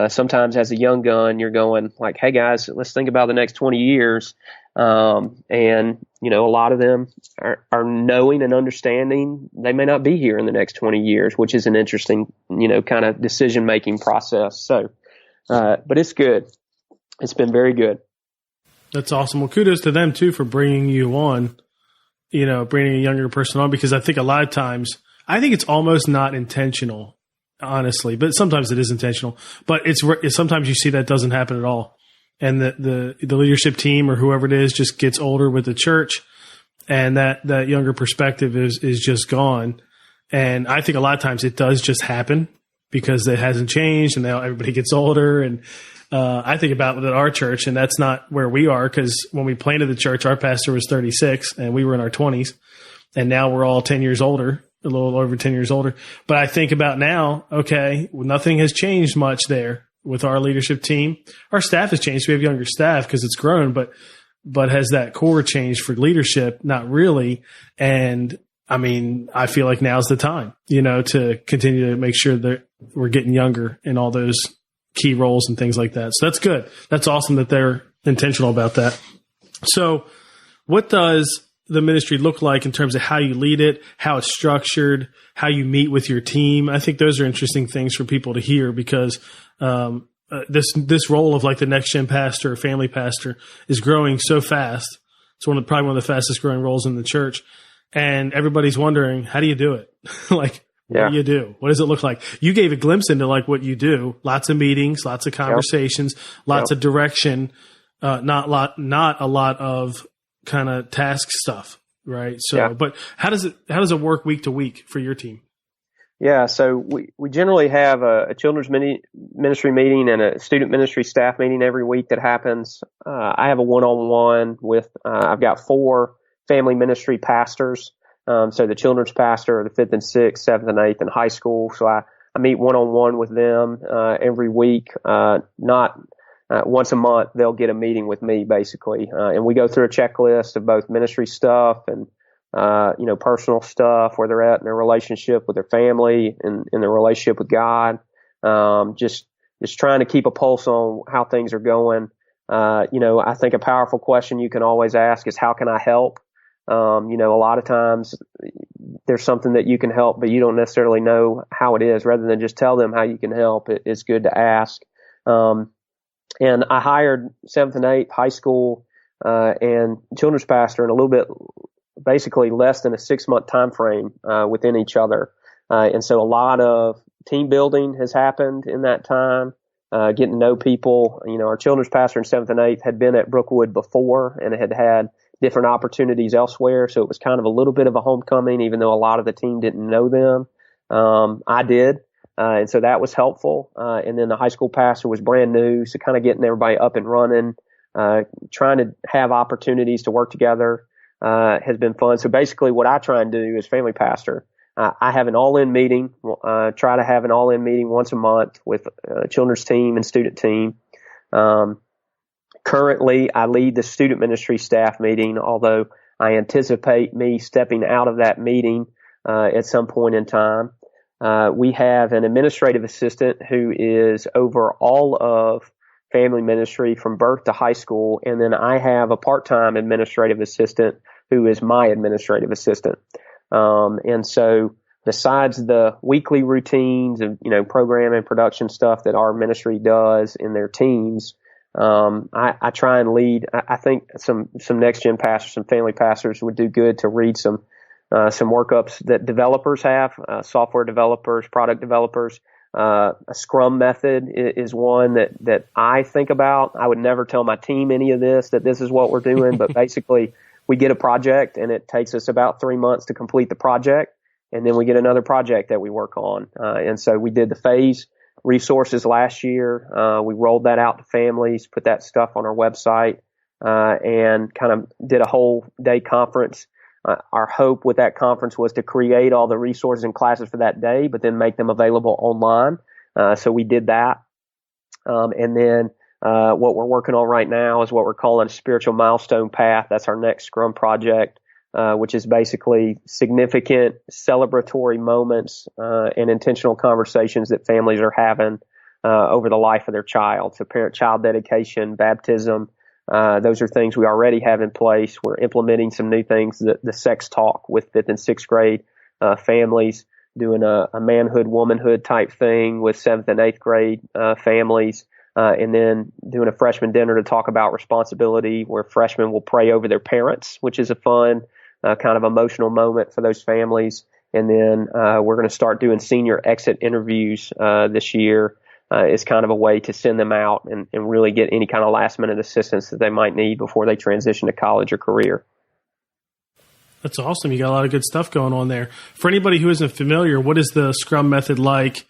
sometimes as a young gun, you're going like, hey guys, let's think about the next 20 years. And, a lot of them are knowing and understanding they may not be here in the next 20 years, which is an interesting, kind of decision-making process. So, but it's good. It's been very good. That's awesome. Well, kudos to them too for bringing you on, bringing a younger person on, because I think a lot of times, I think it's almost not intentional, honestly, but sometimes it is intentional, but sometimes you see that doesn't happen at all. And the leadership team or whoever it is just gets older with the church, and that younger perspective is just gone. And I think a lot of times it does just happen because it hasn't changed, and now everybody gets older. And I think about it at our church, and that's not where we are, because when we planted the church, our pastor was 36 and we were in our 20s, and now we're all 10 years older, a little over 10 years older. But I think about now, okay, nothing has changed much there with our leadership team. Our staff has changed. We have younger staff because it's grown, but has that core changed for leadership? Not really. And I mean, I feel like now's the time, to continue to make sure that we're getting younger in all those key roles and things like that. So that's good. That's awesome that they're intentional about that. So what does the ministry look like in terms of how you lead it, how it's structured, how you meet with your team? I think those are interesting things for people to hear, because this role of like the NextGen pastor or family pastor is growing so fast. It's probably one of the fastest growing roles in the church. And everybody's wondering, how do you do it? What do you do? What does it look like? You gave a glimpse into like what you do. Lots of meetings, lots of conversations, lots of direction, not a lot of kind of task stuff, right? So, but how does it work week to week for your team? Yeah, so we generally have a children's ministry meeting and a student ministry staff meeting every week that happens. I have a one-on-one with, I've got 4 family ministry pastors. So the children's pastor, the 5th and 6th, 7th and 8th, and high school. So I meet one-on-one with them every week. Not once a month, they'll get a meeting with me, basically. And we go through a checklist of both ministry stuff and personal stuff, where they're at in their relationship with their family and in their relationship with God. Just trying to keep a pulse on how things are going. I think a powerful question you can always ask is, how can I help? A lot of times there's something that you can help, but you don't necessarily know how it is. Rather than just tell them how you can help, it's good to ask. And I hired 7th and 8th high school, and children's pastor in a little bit, basically less than a 6-month time frame, within each other. And so a lot of team building has happened in that time, getting to know people. Our children's pastor in 7th and 8th had been at Brookwood before and had different opportunities elsewhere. So it was kind of a little bit of a homecoming, even though a lot of the team didn't know them. I did. And so that was helpful. And then the high school pastor was brand new. So kind of getting everybody up and running, trying to have opportunities to work together, has been fun. So basically what I try and do as family pastor, I have an all-in meeting, try to have an all-in meeting once a month with children's team and student team. Currently, I lead the student ministry staff meeting, although I anticipate me stepping out of that meeting at some point in time. We have an administrative assistant who is over all of family ministry from birth to high school, and then I have a part-time administrative assistant who is my administrative assistant. And so besides the weekly routines of, program and production stuff that our ministry does in their teams, I try and lead. I think some NextGen pastors, some family pastors would do good to read some workups that developers have, software developers, product developers. A Scrum method is one that I think about. I would never tell my team any of this, that this is what we're doing, but basically we get a project and it takes us about 3 months to complete the project. And then we get another project that we work on. And so we did the phase resources last year. We rolled that out to families, put that stuff on our website, and kind of did a whole day conference. Our hope with that conference was to create all the resources and classes for that day, but then make them available online. So we did that. And then what we're working on right now is what we're calling a spiritual milestone path. That's our next Scrum project, which is basically significant celebratory moments and intentional conversations that families are having over the life of their child. So parent-child dedication, baptism, those are things we already have in place. We're implementing some new things, the sex talk with 5th and 6th grade families, doing a manhood, womanhood type thing with 7th and 8th grade families, and then doing a freshman dinner to talk about responsibility, where freshmen will pray over their parents, which is a fun kind of emotional moment for those families. And then we're going to start doing senior exit interviews this year. Is kind of a way to send them out and really get any kind of last minute assistance that they might need before they transition to college or career. That's awesome. You got a lot of good stuff going on there. For anybody who isn't familiar, what is the Scrum method like?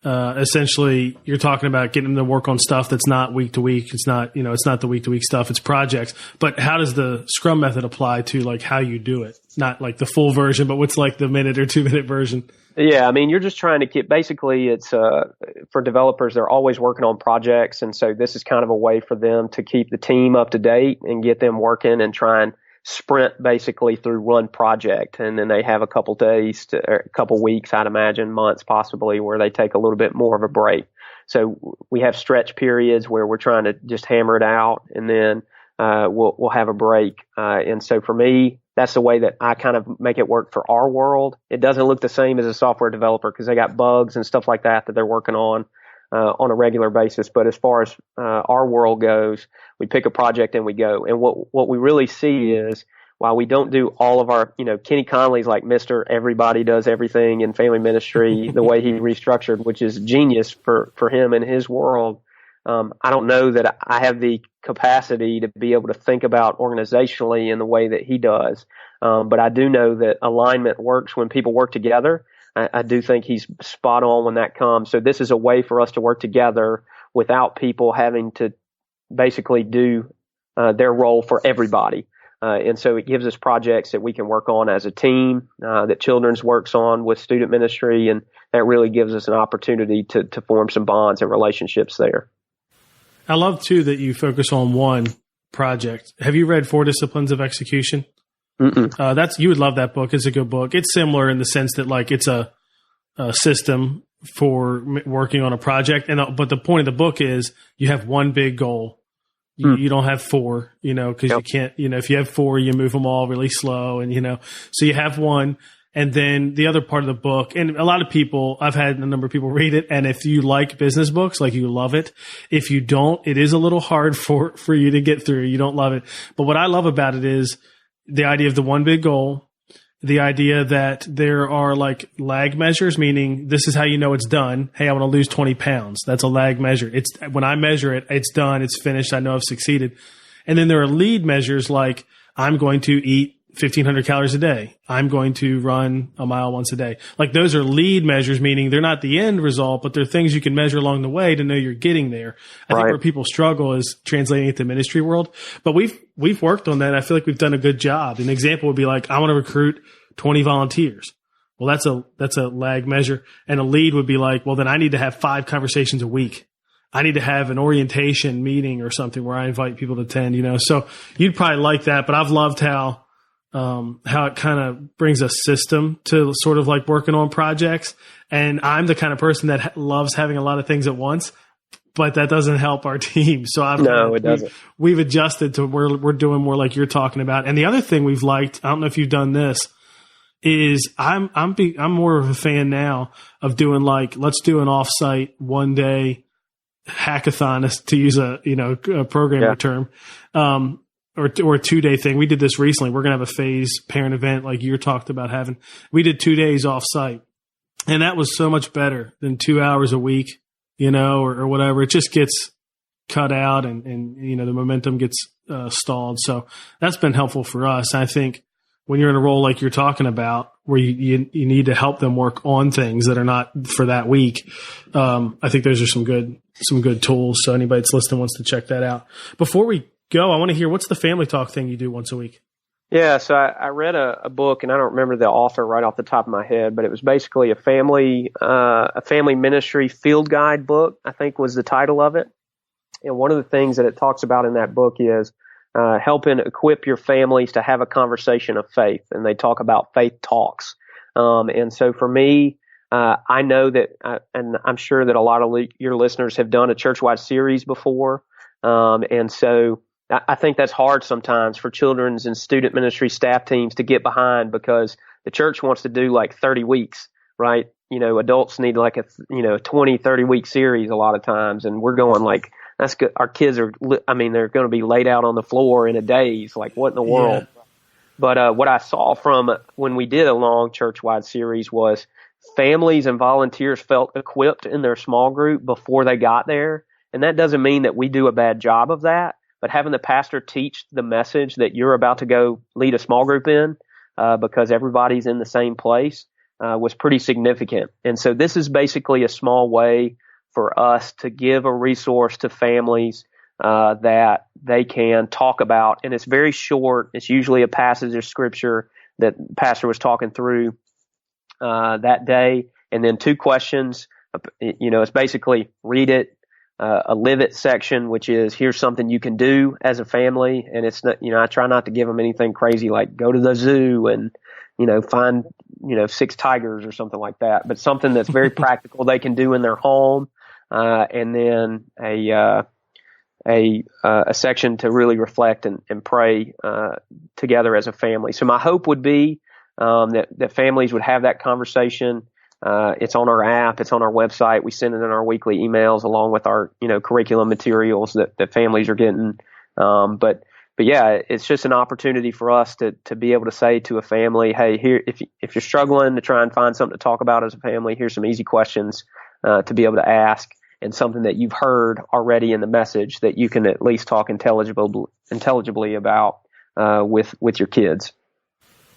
essentially you're talking about getting them to work on stuff that's not week to week. It's not, it's not the week to week stuff. It's projects. But how does the Scrum method apply to like how you do it? Not like the full version, but what's like the minute or 2 minute version? Yeah, I mean, you're just trying to keep, basically it's, for developers, they're always working on projects. And so this is kind of a way for them to keep the team up to date and get them working and try and sprint basically through one project. And then they have a couple days or a couple weeks, I'd imagine, months possibly, where they take a little bit more of a break. So we have stretch periods where we're trying to just hammer it out, and then we'll have a break. And so for me, that's the way that I kind of make it work for our world. It doesn't look the same as a software developer because they got bugs and stuff like that they're working on a regular basis. But as far as our world goes, we pick a project and we go. And what we really see is, while we don't do all of our, Kenny Conley's like Mr. Everybody does everything in family ministry, the way he restructured, which is genius for him and his world. I don't know that I have the capacity to be able to think about organizationally in the way that he does. But I do know that alignment works when people work together. I do think he's spot on when that comes. So this is a way for us to work together without people having to basically do their role for everybody. And so it gives us projects that we can work on as a team, that Children's works on with student ministry. And that really gives us an opportunity to form some bonds and relationships there. I love too that you focus on one project. Have you read 4 Disciplines of Execution? You would love that book. It's a good book. It's similar in the sense that like it's a system for working on a project. But the point of the book is you have one big goal. You don't have 4, because you can't, if you have 4, you move them all really slow and, so you have one. And then the other part of the book, and a lot of people, I've had a number of people read it. And if you like business books, like you love it. If you don't, it is a little hard for you to get through. You don't love it. But what I love about it is the idea of the one big goal, the idea that there are like lag measures, meaning this is how you know it's done. Hey, I want to lose 20 pounds. That's a lag measure. It's when I measure it, it's done. It's finished. I know I've succeeded. And then there are lead measures like I'm going to eat 1,500 calories a day. I'm going to run a mile once a day. Like those are lead measures, meaning they're not the end result, but they're things you can measure along the way to know you're getting there. I think where people struggle is translating it to ministry world, but we've worked on that. I feel like we've done a good job. An example would be like, I want to recruit 20 volunteers. Well, that's a lag measure. And a lead would be like, well, then I need to have 5 conversations a week. I need to have an orientation meeting or something where I invite people to attend, so you'd probably like that, but I've loved how it kind of brings a system to sort of like working on projects. And I'm the kind of person that loves having a lot of things at once, but that doesn't help our team. So it doesn't. We've adjusted to where we're doing more like you're talking about. And the other thing we've liked, I don't know if you've done this, is I'm more of a fan now of doing like, let's do an offsite one day hackathon, to use a programmer term. Or a 2-day thing. We did this recently. We're going to have a phase parent event like you talked about having. We did 2 days off site, and that was so much better than 2 hours a week, or whatever. It just gets cut out and the momentum gets stalled. So that's been helpful for us. I think when you're in a role like you're talking about, where you need to help them work on things that are not for that week, I think those are some good tools. So anybody that's listening wants to check that out. Before we go, I want to hear, what's the family talk thing you do once a week? Yeah, so I read a book, and I don't remember the author right off the top of my head, but it was basically a family ministry field guide book, I think was the title of it. And one of the things that it talks about in that book is helping equip your families to have a conversation of faith. And they talk about faith talks. And so for me, I know that, and I'm sure that a lot of your listeners have done a church-wide series before. And so I think that's hard sometimes for children's and student ministry staff teams to get behind, because the church wants to do like 30 weeks, right? Adults need like a 20, 30 week series a lot of times. And we're going like, that's good. Our kids they're going to be laid out on the floor in a daze. Like, what in the world? Yeah. But what I saw from when we did a long church-wide series was families and volunteers felt equipped in their small group before they got there. And that doesn't mean that we do a bad job of that, but having the pastor teach the message that you're about to go lead a small group in, because everybody's in the same place, was pretty significant. And so this is basically a small way for us to give a resource to families that they can talk about. And it's very short. It's usually a passage of scripture that the pastor was talking through that day. And then 2 questions. It's basically read it, a live it section, which is here's something you can do as a family. And it's not, I try not to give them anything crazy like go to the zoo and, find, 6 tigers or something like that, but something that's very practical they can do in their home. And then a section to really reflect and pray together as a family. So my hope would be that families would have that conversation. It's on our app, it's on our website. We send it in our weekly emails along with our curriculum materials that families are getting. But yeah, it's just an opportunity for us to be able to say to a family, hey, here, if you're struggling to try and find something to talk about as a family, here's some easy questions to be able to ask, and something that you've heard already in the message that you can at least talk intelligibly about with your kids.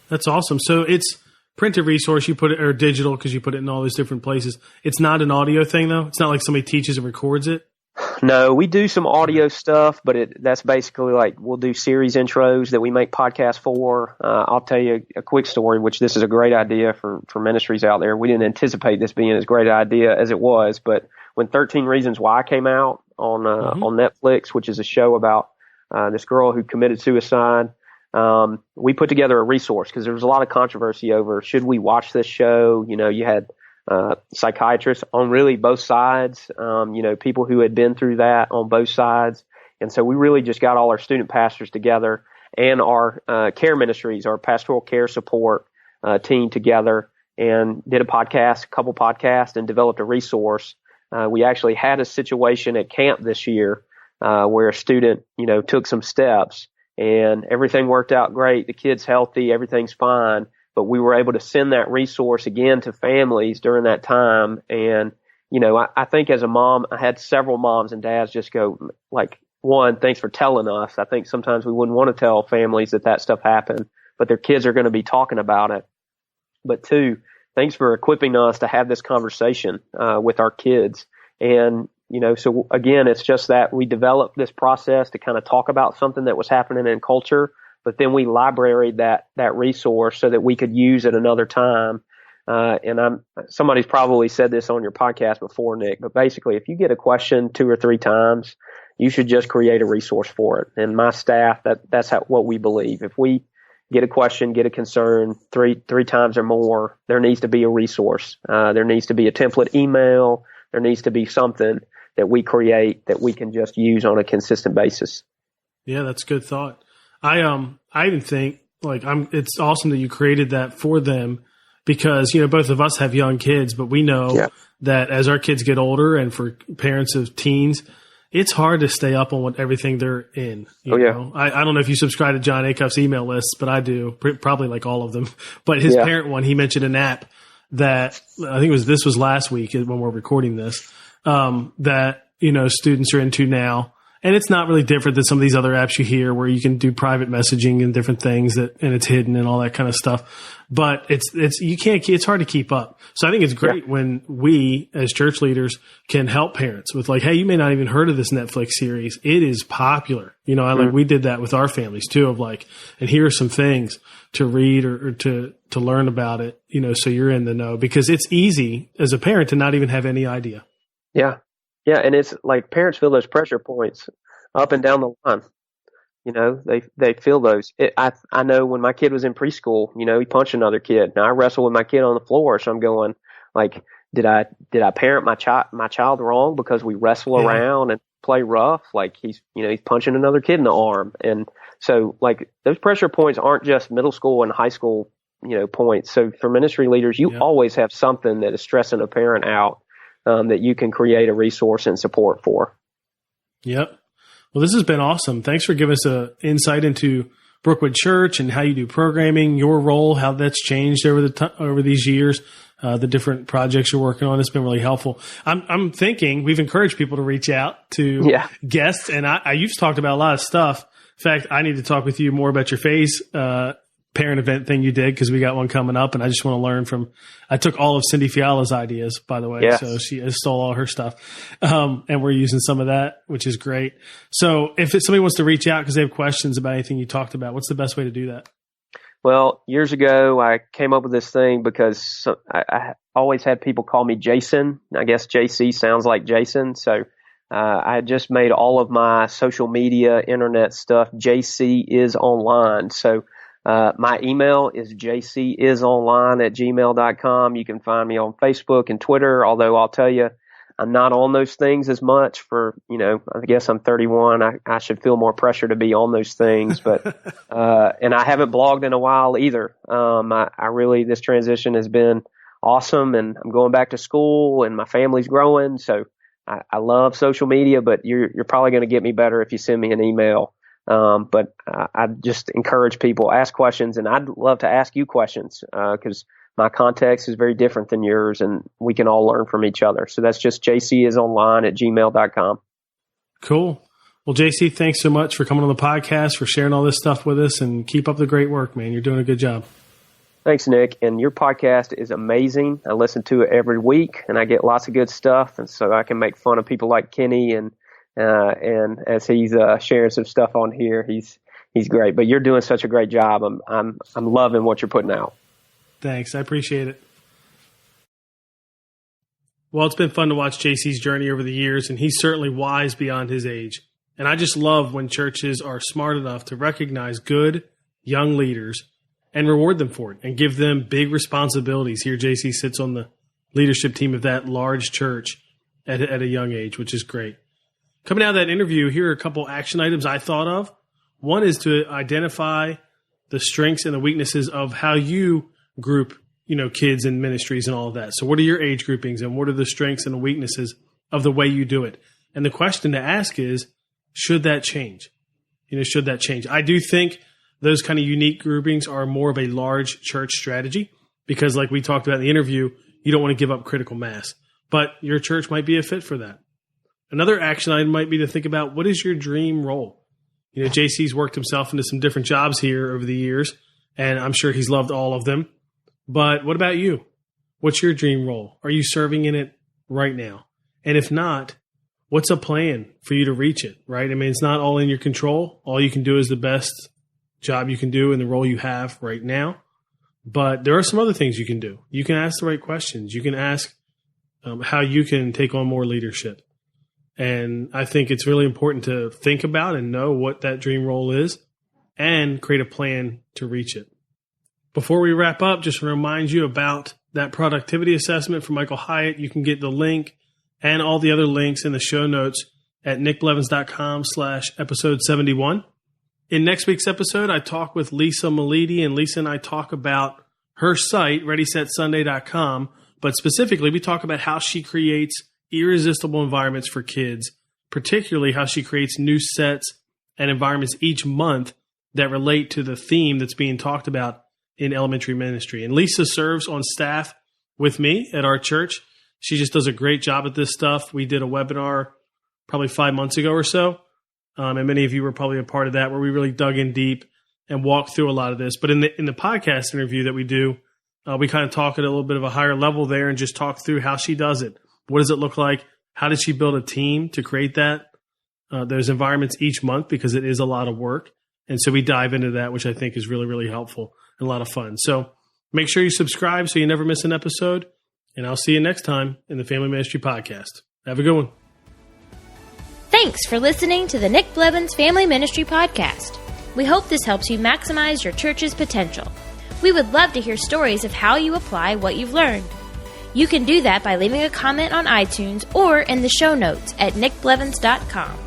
That's awesome. So it's printed resource, you put it, or digital because you put it in all these different places. It's not an audio thing though? It's not like somebody teaches and records it? No, we do some audio stuff, but that's basically like we'll do series intros that we make podcasts for. I'll tell you a quick story, which this is a great idea for ministries out there. We didn't anticipate this being as great an idea as it was, but when 13 Reasons Why came out on Netflix, which is a show about this girl who committed suicide, we put together a resource because there was a lot of controversy over should we watch this show. You had psychiatrists on really both sides, people who had been through that on both sides. And so we really just got all our student pastors together and our care ministries, our pastoral care support team together and did a couple podcasts and developed a resource. We actually had a situation at camp this year where a student, took some steps and everything worked out great. The kid's healthy, everything's fine. But we were able to send that resource again to families during that time. And, I think as a mom, I had several moms and dads just go like, one, thanks for telling us. I think sometimes we wouldn't want to tell families that stuff happened, but their kids are going to be talking about it. But 2, thanks for equipping us to have this conversation with our kids. And, so again, it's just that we developed this process to kind of talk about something that was happening in culture. But then we libraried that resource so that we could use it another time. And somebody's probably said this on your podcast before, Nick, but basically if you get a question 2 or 3 times, you should just create a resource for it. And my staff, that's what we believe. If we get a question, get a concern three times or more, there needs to be a resource. There needs to be a template email. There needs to be something that we create that we can just use on a consistent basis. Yeah, that's a good thought. I even think it's awesome that you created that for them because, both of us have young kids, but we know that as our kids get older and for parents of teens, it's hard to stay up on everything they're in. You know? I don't know if you subscribe to John Acuff's email lists, but I do, probably like all of them. But his parent one, he mentioned an app that I think this was last week when we're recording this, that, students are into now. And it's not really different than some of these other apps you hear where you can do private messaging and different things and it's hidden and all that kind of stuff. But it's hard to keep up. So I think it's great when we as church leaders can help parents with like, hey, you may not even heard of this Netflix series. It is popular. We did that with our families too of like, and here are some things to read or to learn about it, so you're in the know because it's easy as a parent to not even have any idea. Yeah. Yeah, and it's like parents feel those pressure points up and down the line. They feel those. I know when my kid was in preschool, he punched another kid. Now I wrestle with my kid on the floor, so I'm going like, did I parent my child wrong because we wrestle around and play rough? Like he's punching another kid in the arm, and so like those pressure points aren't just middle school and high school points. So for ministry leaders, you always have something that is stressing a parent out. That you can create a resource and support for. Yep. Well, this has been awesome. Thanks for giving us an insight into Brookwood Church and how you do programming, your role, how that's changed over these years, the different projects you're working on. It's been really helpful. I'm thinking we've encouraged people to reach out to guests, and you've talked about a lot of stuff. In fact, I need to talk with you more about your phase parent event thing you did, because we got one coming up, and I just want to learn from. I took all of Cindy Fiala's ideas, by the way, yes. So she stole all her stuff, and we're using some of that, which is great. So if somebody wants to reach out because they have questions about anything you talked about, what's the best way to do that? Well, years ago, I came up with this thing because I always had people call me Jason. I guess JC sounds like Jason. So I had just made all of my social media, internet stuff, JC is online. So my email is jcisonline@gmail.com. You can find me on Facebook and Twitter, although I'll tell you, I'm not on those things as much I guess I'm 31. I should feel more pressure to be on those things, but, and I haven't blogged in a while either. I really, this transition has been awesome, and I'm going back to school and my family's growing. So I love social media, but you're probably going to get me better if you send me an email. But I just encourage people, ask questions, and I'd love to ask you questions, cause my context is very different than yours, and we can all learn from each other. So that's just jcisonline@gmail.com. Cool. Well, JC, thanks so much for coming on the podcast, for sharing all this stuff with us, and keep up the great work, man. You're doing a good job. Thanks, Nick. And your podcast is amazing. I listen to it every week, and I get lots of good stuff. And so I can make fun of people like Kenny, and as he's sharing some stuff on here, he's great. But you're doing such a great job. I'm loving what you're putting out. Thanks. I appreciate it. Well, it's been fun to watch JC's journey over the years, and he's certainly wise beyond his age. And I just love when churches are smart enough to recognize good young leaders and reward them for it and give them big responsibilities. Here, JC sits on the leadership team of that large church at a young age, which is great. Coming out of that interview, here are a couple action items I thought of. One is to identify the strengths and the weaknesses of how you group, kids and ministries and all of that. So what are your age groupings, and what are the strengths and the weaknesses of the way you do it? And the question to ask is, should that change? Should that change? I do think those kind of unique groupings are more of a large church strategy, because like we talked about in the interview, you don't want to give up critical mass, but your church might be a fit for that. Another action item might be to think about, what is your dream role? JC's worked himself into some different jobs here over the years, and I'm sure he's loved all of them. But what about you? What's your dream role? Are you serving in it right now? And if not, what's a plan for you to reach it, right? I mean, it's not all in your control. All you can do is the best job you can do in the role you have right now. But there are some other things you can do. You can ask the right questions. You can ask how you can take on more leadership. And I think it's really important to think about and know what that dream role is and create a plan to reach it. Before we wrap up, just to remind you about that productivity assessment from Michael Hyatt. You can get the link and all the other links in the show notes at nickblevins.com/episode 71. In next week's episode, I talk with Lisa Malidi, and Lisa and I talk about her site, ReadySetSunday.com, but specifically we talk about how she creates irresistible environments for kids, particularly how she creates new sets and environments each month that relate to the theme that's being talked about in elementary ministry. And Lisa serves on staff with me at our church. She just does a great job at this stuff. We did a webinar probably 5 months ago or so, and many of you were probably a part of that, where we really dug in deep and walked through a lot of this. But in the podcast interview that we do, we kind of talk at a little bit of a higher level there and just talk through how she does it. What does it look like? How did she build a team to create that? Those environments each month, because it is a lot of work. And so we dive into that, which I think is really, really helpful and a lot of fun. So make sure you subscribe so you never miss an episode. And I'll see you next time in the Family Ministry Podcast. Have a good one. Thanks for listening to the Nick Blevins Family Ministry Podcast. We hope this helps you maximize your church's potential. We would love to hear stories of how you apply what you've learned. You can do that by leaving a comment on iTunes or in the show notes at nickblevins.com.